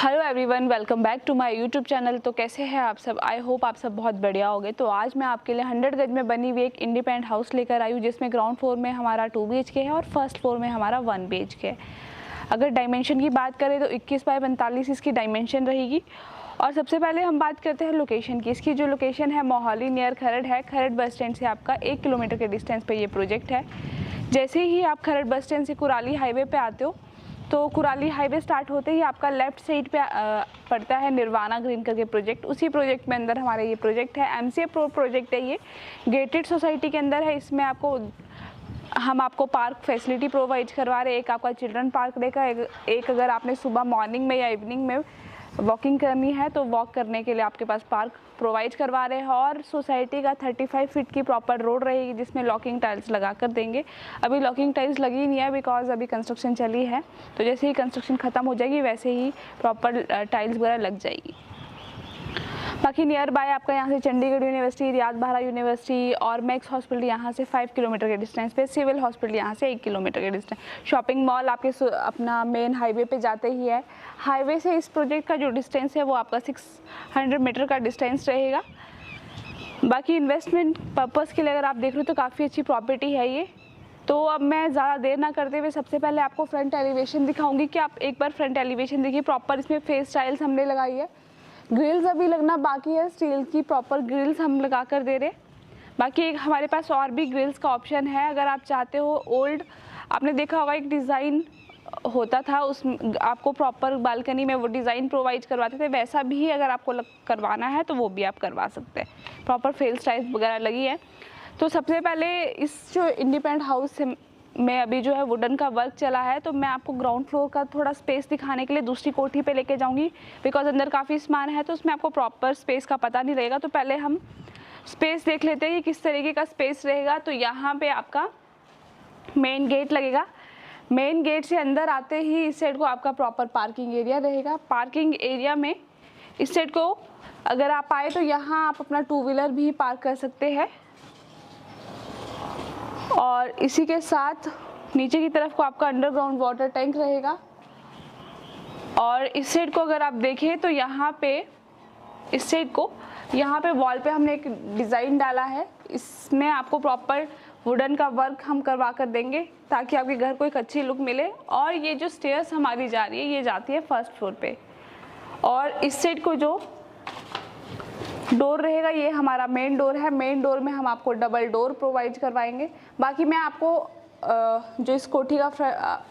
Hello everyone, welcome back to my YouTube channel. तो कैसे हैं आप सब? आई होप आप सब बहुत बढ़िया होंगे। तो आज मैं आपके लिए 100 गज में बनी हुई एक इंडिपेंडेंट हाउस लेकर आई हूँ, जिसमें ग्राउंड फ्लोर में हमारा 2 BHK है और फर्स्ट फ्लोर में हमारा 1 BHK है। अगर डायमेंशन की बात करें तो 21 बाय 45 इसकी डायमेंशन रहेगी। और सबसे पहले हम बात करते हैं लोकेशन की। इसकी जो लोकेशन है मोहाली नियर खरड़ है। खरड़ बस स्टैंड से आपका 1 किलोमीटर के डिस्टेंस पे ये प्रोजेक्ट है। जैसे ही आप खरड़ बस स्टैंड से कुराली हाईवे पे आते हो तो कुराली हाईवे स्टार्ट होते ही आपका लेफ्ट साइड पे पड़ता है निर्वाणा ग्रीन करके प्रोजेक्ट। उसी प्रोजेक्ट में अंदर हमारा ये प्रोजेक्ट है। MCA प्रोजेक्ट है, ये गेटेड सोसाइटी के अंदर है। इसमें हम आपको पार्क फैसिलिटी प्रोवाइड करवा रहे हैं। एक आपका चिल्ड्रन पार्क रहेगा, एक अगर आपने सुबह मॉर्निंग में या इवनिंग में वॉकिंग करनी है तो वॉक करने के लिए आपके पास पार्क प्रोवाइड करवा रहे हैं। और सोसाइटी का 35 फीट की प्रॉपर रोड रहेगी, जिसमें लॉकिंग टाइल्स लगा कर देंगे। अभी लॉकिंग टाइल्स लगी नहीं है बिकॉज अभी कंस्ट्रक्शन चली है। तो जैसे ही कंस्ट्रक्शन ख़त्म हो जाएगी वैसे ही प्रॉपर टाइल्स वगैरह लग जाएगी। बाकी नियर बाय आपका यहाँ से चंडीगढ़ यूनिवर्सिटी, रियाद बाहरा यूनिवर्सिटी और मैक्स हॉस्पिटल यहाँ से 5 किलोमीटर के डिस्टेंस पे, सिविल हॉस्पिटल यहाँ से 1 किलोमीटर के डिस्टेंस। शॉपिंग मॉल आपके अपना मेन हाईवे पे जाते ही है। हाईवे से इस प्रोजेक्ट का जो डिस्टेंस है वो आपका 600 मीटर का डिस्टेंस रहेगा। बाकी इन्वेस्टमेंट पर्पज़ के लिए अगर आप देख रहे हो तो काफ़ी अच्छी प्रॉपर्टी है ये। तो अब मैं ज़्यादा देर ना करते हुए सबसे पहले आपको फ्रंट एलिवेशन दिखाऊंगी कि आप एक बार फ्रंट एलिवेशन देखिए। प्रॉपर इसमें फेस टाइल्स हमने लगाई है। ग्रिल्स अभी लगना बाकी है, स्टील की प्रॉपर ग्रिल्स हम लगा कर दे रहे। बाकी एक हमारे पास और भी ग्रिल्स का ऑप्शन है। अगर आप चाहते हो ओल्ड, आपने देखा होगा एक डिज़ाइन होता था, उस आपको प्रॉपर बालकनी में वो डिज़ाइन प्रोवाइड करवाते थे, वैसा भी अगर आपको करवाना है तो वो भी आप करवा सकते हैं। प्रॉपर फेस टाइल्स वगैरह लगी है। तो सबसे पहले इस जो इंडिपेंडेंट हाउस में अभी जो है वुडन का वर्क चला है, तो मैं आपको ग्राउंड फ्लोर का थोड़ा स्पेस दिखाने के लिए दूसरी कोठी पे लेके जाऊंगी बिकॉज अंदर काफ़ी सामान है तो उसमें आपको प्रॉपर स्पेस का पता नहीं रहेगा। तो पहले हम स्पेस देख लेते हैं कि किस तरीके का स्पेस रहेगा। तो यहाँ पे आपका मेन गेट लगेगा। मेन गेट से अंदर आते ही इस साइड को आपका प्रॉपर पार्किंग एरिया रहेगा। पार्किंग एरिया में इस साइड को अगर आप आए तो यहाँ आप अपना 2 व्हीलर भी पार्क कर सकते हैं। और इसी के साथ नीचे की तरफ को आपका अंडरग्राउंड वाटर टैंक रहेगा। और इस साइड को अगर आप देखें तो यहाँ पे इस साइड को यहाँ पे वॉल पे हमने एक डिज़ाइन डाला है। इसमें आपको प्रॉपर वुडन का वर्क हम करवा कर देंगे ताकि आपके घर को एक अच्छी लुक मिले। और ये जो स्टेयर्स हमारी जा रही है ये जाती है फर्स्ट फ्लोर पे। और इस साइड को जो डोर रहेगा ये हमारा मेन डोर है। मेन डोर में हम आपको डबल डोर प्रोवाइड करवाएंगे। बाकी मैं आपको जो इस कोठी का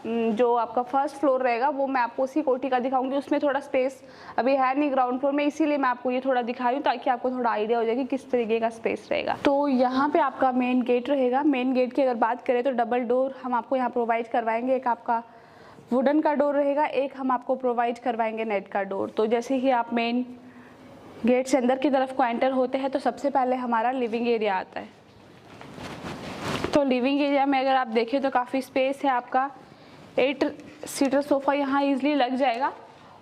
जो आपका फर्स्ट फ्लोर रहेगा वो मैं आपको उसी कोठी का दिखाऊंगी। उसमें थोड़ा स्पेस अभी है नहीं ग्राउंड फ्लोर में, इसीलिए मैं आपको ये थोड़ा दिखा रही हूँ ताकि आपको थोड़ा आइडिया हो जाए कि किस तरीके का स्पेस रहेगा। तो यहाँ पे आपका मेन गेट रहेगा। मेन गेट की अगर बात करें तो डबल डोर हम आपको यहाँ प्रोवाइड करवाएंगे। एक आपका वुडन का डोर रहेगा, एक हम आपको प्रोवाइड करवाएंगे नेट का डोर। तो जैसे ही आप मेन गेट से अंदर की तरफ को एंटर होते हैं तो सबसे पहले हमारा लिविंग एरिया आता है। तो लिविंग एरिया में अगर आप देखें तो काफ़ी स्पेस है। आपका 8 सीटर सोफ़ा यहाँ इजीली लग जाएगा।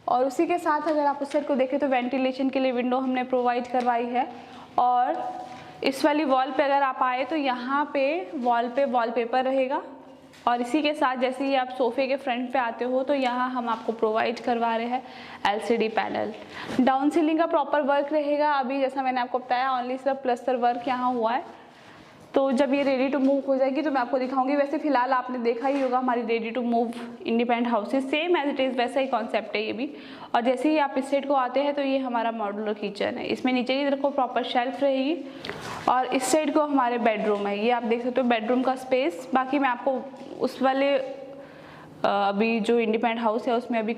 और उसी के साथ अगर आप उस साइड को देखें तो वेंटिलेशन के लिए विंडो हमने प्रोवाइड करवाई है। और इस वाली वॉल पे अगर आप आए तो यहाँ पे वॉलपेपर रहेगा। और इसी के साथ जैसे ही आप सोफ़े के फ्रंट पे आते हो तो यहाँ हम आपको प्रोवाइड करवा रहे हैं LCD पैनल। डाउन सीलिंग का प्रॉपर वर्क रहेगा। अभी जैसा मैंने आपको बताया ओनली सिर्फ प्लस्तर वर्क यहाँ हुआ है। तो जब ये रेडी टू मूव हो जाएगी तो मैं आपको दिखाऊंगी। वैसे फिलहाल आपने देखा ही होगा हमारी ready to move independent houses, same as it is वैसा ही कॉन्सेप्ट है ये भी। और जैसे ही आप इस साइड को आते हैं तो ये हमारा मॉड्यूलर किचन है। इसमें नीचे की तरफ को प्रॉपर शेल्फ रहेगी और इस साइड को हमारे बेडरूम है। ये आप देख सकते हो बेडरूम का स्पेस। बाकी मैं आपको उस वाले अभी जो इंडिपेंडेंट हाउस है उसमें अभी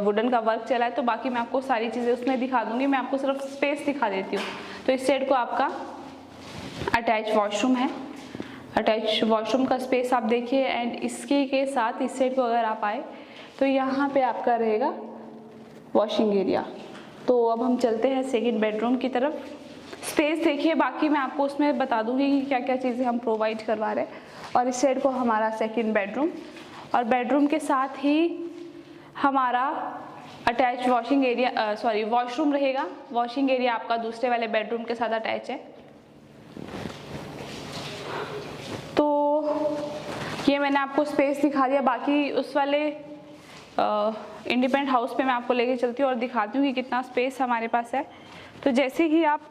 वुडन का वर्क चला है तो बाकी मैं आपको सारी चीज़ें उसमें दिखा दूँगी। मैं आपको सिर्फ स्पेस दिखा देती हूँ। तो इस साइड को आपका अटैच वॉशरूम है। अटैच वॉशरूम का स्पेस आप देखिए। एंड इसके के साथ इस साइड को अगर आप आए तो यहाँ पे आपका रहेगा वॉशिंग एरिया। तो अब हम चलते हैं सेकंड बेडरूम की तरफ। स्पेस देखिए, बाकी मैं आपको उसमें बता दूँगी कि क्या क्या चीज़ें हम प्रोवाइड करवा रहे हैं। और इस साइड को हमारा सेकेंड बेडरूम और बेडरूम के साथ ही हमारा अटैच वॉशिंग एरिया वॉशरूम रहेगा। वॉशिंग एरिया आपका दूसरे वाले बेडरूम के साथ अटैच है। तो ये मैंने आपको स्पेस दिखा दिया। बाकी उस वाले इंडिपेंडेंट हाउस पे मैं आपको लेके चलती हूँ और दिखाती हूँ कि कितना स्पेस हमारे पास है। तो जैसे ही आप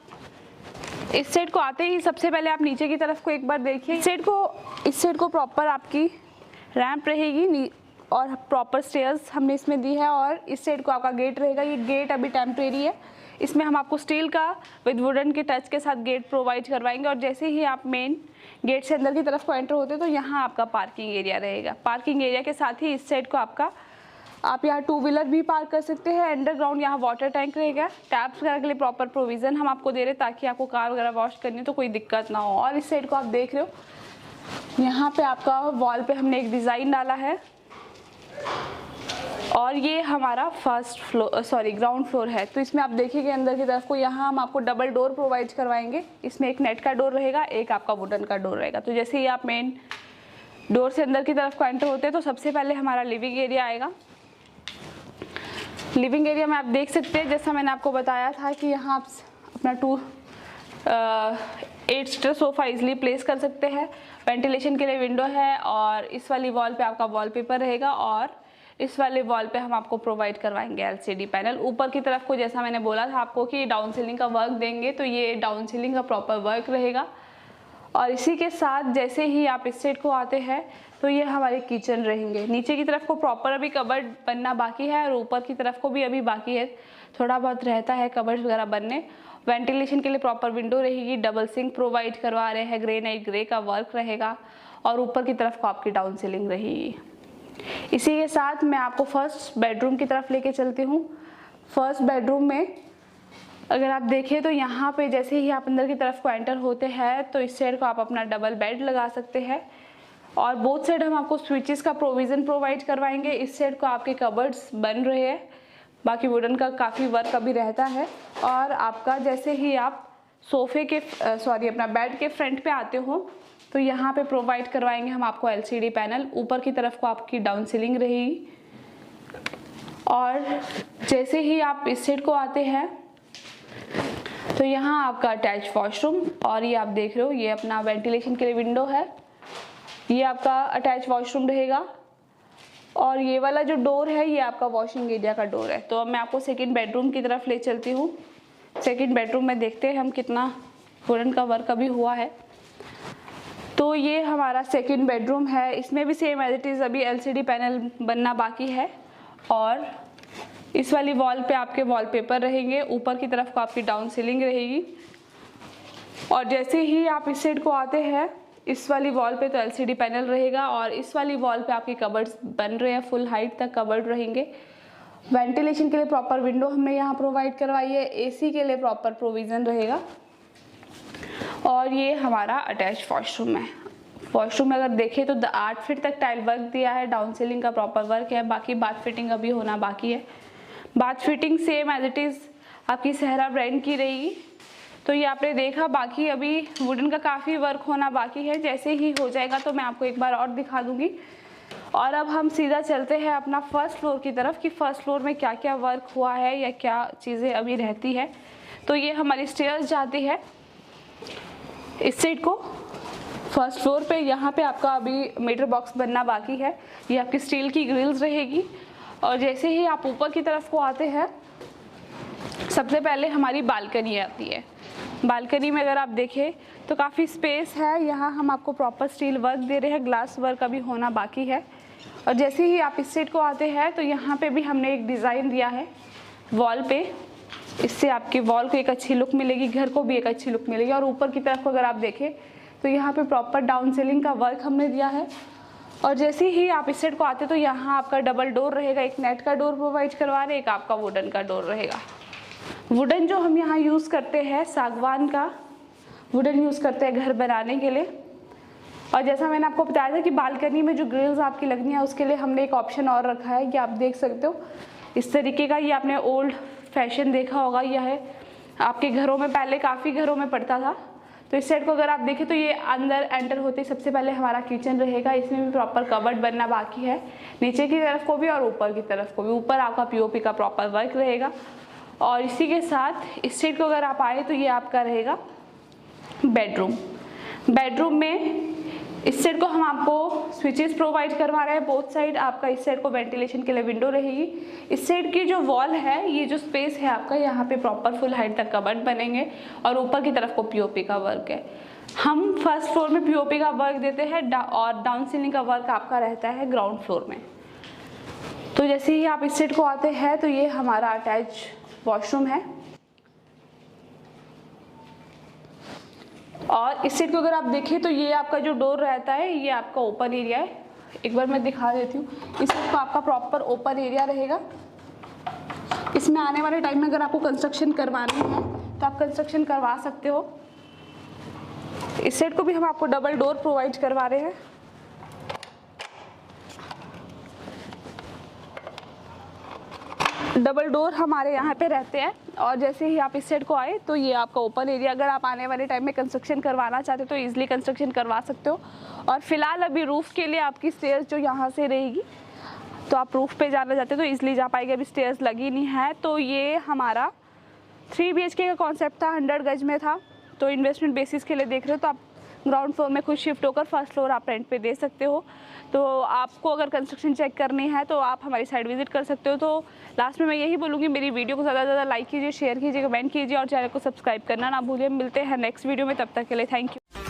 इस साइड को आते ही सबसे पहले आप नीचे की तरफ को एक बार देखिए। इस साइड को प्रॉपर आपकी रैंप रहेगी और प्रॉपर स्टेयर्स हमने इसमें दी है, और इस साइड को आपका गेट रहेगा। ये गेट अभी टेम्परेरी है, इसमें हम आपको स्टील का विद वुडन के टच के साथ गेट प्रोवाइड करवाएंगे। और जैसे ही आप मेन गेट से अंदर की तरफ को एंटर होते हैं तो यहाँ आपका पार्किंग एरिया रहेगा। पार्किंग एरिया के साथ ही इस साइड को आप यहाँ 2 व्हीलर भी पार्क कर सकते हैं। अंडरग्राउंड यहाँ वाटर टैंक रहेगा। टैप्स वगैरह के लिए प्रॉपर प्रोविज़न हम आपको दे रहे हैं ताकि आपको कार वगैरह वॉश करनी है तो कोई दिक्कत ना हो। और इस साइड को आप देख रहे हो, यहाँ पे आपका वॉल पे हमने एक डिज़ाइन डाला है, और ये हमारा ग्राउंड फ्लोर है। तो इसमें आप देखिए अंदर की तरफ को यहाँ हम आपको डबल डोर प्रोवाइड करवाएंगे। इसमें एक नेट का डोर रहेगा, एक आपका वुडन का डोर रहेगा। तो जैसे ही आप मेन डोर से अंदर की तरफ को एंटर होते हैं तो सबसे पहले हमारा लिविंग एरिया आएगा। लिविंग एरिया में आप देख सकते हैं, जैसा मैंने आपको बताया था कि यहाँ आप अपना 8 सीटर सोफ़ा इजीली प्लेस कर सकते हैं। वेंटिलेशन के लिए विंडो है, और इस वाली वॉल पे आपका वॉलपेपर रहेगा, और इस वाले वॉल पे हम आपको प्रोवाइड करवाएंगे एलसीडी पैनल। ऊपर की तरफ को जैसा मैंने बोला था आपको कि डाउन सीलिंग का वर्क देंगे, तो ये डाउन सीलिंग का प्रॉपर वर्क रहेगा। और इसी के साथ जैसे ही आप इस साइड को आते हैं तो ये हमारे किचन रहेंगे। नीचे की तरफ को प्रॉपर अभी कबर्ड बनना बाकी है, और ऊपर की तरफ को भी अभी बाकी है, थोड़ा बहुत रहता है कबर्ड वगैरह बनने। वेंटिलेशन के लिए प्रॉपर विंडो रहेगी, डबल सिंक प्रोवाइड करवा रहे हैं, ग्रेनाइट ग्रे का वर्क रहेगा, और ऊपर की तरफ को आपकी डाउन सीलिंग रहेगी। इसी के साथ मैं आपको फर्स्ट बेडरूम की तरफ लेके चलती हूँ। फर्स्ट बेडरूम में अगर आप देखें तो यहाँ पे जैसे ही आप अंदर की तरफ को एंटर होते हैं तो इस साइड को आप अपना डबल बेड लगा सकते हैं, और बोथ साइड हम आपको स्विचेस का प्रोविज़न प्रोवाइड करवाएंगे। इस साइड को आपके कबर्ड्स बन रहे हैं, बाकी वुडन का काफ़ी वर्क अभी रहता है। और आपका जैसे ही आप अपना बेड के फ्रंट पे आते हो तो यहाँ पे प्रोवाइड करवाएंगे हम आपको एलसीडी पैनल। ऊपर की तरफ को आपकी डाउन सीलिंग रहेगी, और जैसे ही आप इस साइड को आते हैं तो यहाँ आपका अटैच वॉशरूम, और ये आप देख रहे हो ये अपना वेंटिलेशन के लिए विंडो है, ये आपका अटैच वॉशरूम रहेगा। और ये वाला जो डोर है ये आपका वॉशिंग एरिया का डोर है। तो अब मैं आपको सेकंड बेडरूम की तरफ ले चलती हूँ। सेकंड बेडरूम में देखते हैं हम कितना वुडन का वर्क अभी हुआ है। तो ये हमारा सेकंड बेडरूम है, इसमें भी सेम एज इट इज़ अभी एलसीडी पैनल बनना बाकी है, और इस वाली वॉल पे आपके वॉलपेपर रहेंगे। ऊपर की तरफ को आपकी डाउन सीलिंग रहेगी, और जैसे ही आप इस साइड को आते हैं इस वाली वॉल पे तो एलसीडी पैनल रहेगा, और इस वाली वॉल पे आपके कबर्ड्स बन रहे हैं, फुल हाइट तक कबर्ड रहेंगे। वेंटिलेशन के लिए प्रॉपर विंडो हमने यहाँ प्रोवाइड करवाई है, एसी के लिए प्रॉपर प्रोविज़न रहेगा। और ये हमारा अटैच वॉशरूम है। वॉशरूम में अगर देखें तो 8 फीट तक टाइल वर्क दिया है, डाउन सीलिंग का प्रॉपर वर्क है, बाकी बाथ फिटिंग अभी होना बाकी है। Bath fitting same as it is आपकी सहरा ब्रांड की रहेगी। तो ये आपने देखा, बाकी अभी वुडन का काफ़ी वर्क होना बाकी है। जैसे ही हो जाएगा तो मैं आपको एक बार और दिखा दूँगी। और अब हम सीधा चलते हैं अपना फर्स्ट फ्लोर की तरफ कि फर्स्ट फ्लोर में क्या क्या वर्क हुआ है या क्या चीज़ें अभी रहती है। तो ये हमारी स्टेयर्स जाती है इस साइड को फर्स्ट फ्लोर पे। यहाँ पे आपका अभी मीटर बॉक्स बनना बाकी है, ये आपकी स्टील की ग्रिल्स रहेगी। और जैसे ही आप ऊपर की तरफ को आते हैं सबसे पहले हमारी बालकनी आती है। बालकनी में अगर आप देखें तो काफ़ी स्पेस है, यहाँ हम आपको प्रॉपर स्टील वर्क दे रहे हैं, ग्लास वर्क अभी होना बाकी है। और जैसे ही आप इस साइड को आते हैं तो यहाँ पे भी हमने एक डिज़ाइन दिया है वॉल पे, इससे आपके वॉल को एक अच्छी लुक मिलेगी, घर को भी एक अच्छी लुक मिलेगी। और ऊपर की तरफ को अगर आप देखें तो यहाँ पे प्रॉपर डाउन सीलिंग का वर्क हमने दिया है। और जैसे ही आप इस साइड को आते तो यहाँ आपका डबल डोर रहेगा, एक नेट का डोर प्रोवाइड करवा रहे, एक आपका वुडन का डोर रहेगा। वुडन जो हम यहाँ यूज़ करते हैं सागवान का वुडन यूज़ करते हैं घर बनाने के लिए। और जैसा मैंने आपको बताया था कि बालकनी में जो ग्रिल्स आपकी लगनी है उसके लिए हमने एक ऑप्शन और रखा है, ये आप देख सकते हो इस तरीके का। ये आपने ओल्ड फैशन देखा होगा, यह है आपके घरों में, पहले काफ़ी घरों में पड़ता था। तो इस साइड को अगर आप देखें तो ये अंदर एंटर होते सबसे पहले हमारा किचन रहेगा, इसमें भी प्रॉपर कबर्ड बनना बाकी है, नीचे की तरफ को भी और ऊपर की तरफ को भी। ऊपर आपका पीओपी का प्रॉपर वर्क रहेगा। और इसी के साथ इस साइड को अगर आप आए तो ये आपका रहेगा बेडरूम। बेडरूम में इस साइड को हम आपको स्विचेस प्रोवाइड करवा रहे हैं बोथ साइड। आपका इस साइड को वेंटिलेशन के लिए विंडो रहेगी। इस साइड की जो वॉल है, ये जो स्पेस है आपका, यहाँ पे प्रॉपर फुल हाइट तक कबर्ड बनेंगे और ऊपर की तरफ को पीओपी का वर्क है। हम फर्स्ट फ्लोर में पीओपी का वर्क देते हैं और डाउन सीलिंग का वर्क आपका रहता है ग्राउंड फ्लोर में। तो जैसे ही आप इस साइड को आते हैं तो ये हमारा अटैच वॉशरूम है। और इस साइड को अगर आप देखें तो ये आपका जो डोर रहता है, ये आपका ओपन एरिया है। एक बार मैं दिखा देती हूँ। इस साइड को आपका प्रॉपर ओपन एरिया रहेगा। इसमें आने वाले टाइम में अगर आपको कंस्ट्रक्शन करवानी है तो आप कंस्ट्रक्शन करवा सकते हो। इस साइड को भी हम आपको डबल डोर प्रोवाइड करवा रहे हैं। डबल डोर हमारे यहाँ पे रहते हैं। और जैसे ही आप इस साइड को आए तो ये आपका ओपन एरिया, अगर आप आने वाले टाइम में कंस्ट्रक्शन करवाना चाहते हो तो इजीली कंस्ट्रक्शन करवा सकते हो। और फिलहाल अभी रूफ़ के लिए आपकी स्टेयर्स जो यहाँ से रहेगी, तो आप रूफ़ पे जाना चाहते हो तो इजीली जा पाएंगे, अभी स्टेयर्स लगी नहीं है। तो ये हमारा 3 BHK का कॉन्सेप्ट था, 100 गज में था। तो इन्वेस्टमेंट बेसिस के लिए देख रहे हो तो आप ग्राउंड फ्लोर में खुद शिफ्ट होकर फर्स्ट फ्लोर आप रेंट पे दे सकते हो। तो आपको अगर कंस्ट्रक्शन चेक करनी है तो आप हमारी साइट विजिट कर सकते हो। तो लास्ट में मैं यही बोलूँगी, मेरी वीडियो को ज़्यादा से ज़्यादा लाइक कीजिए, शेयर कीजिए, कमेंट कीजिए और चैनल को सब्सक्राइब करना ना भूलिए। मिलते हैं नेक्स्ट वीडियो में, तब तक के लिए थैंक यू।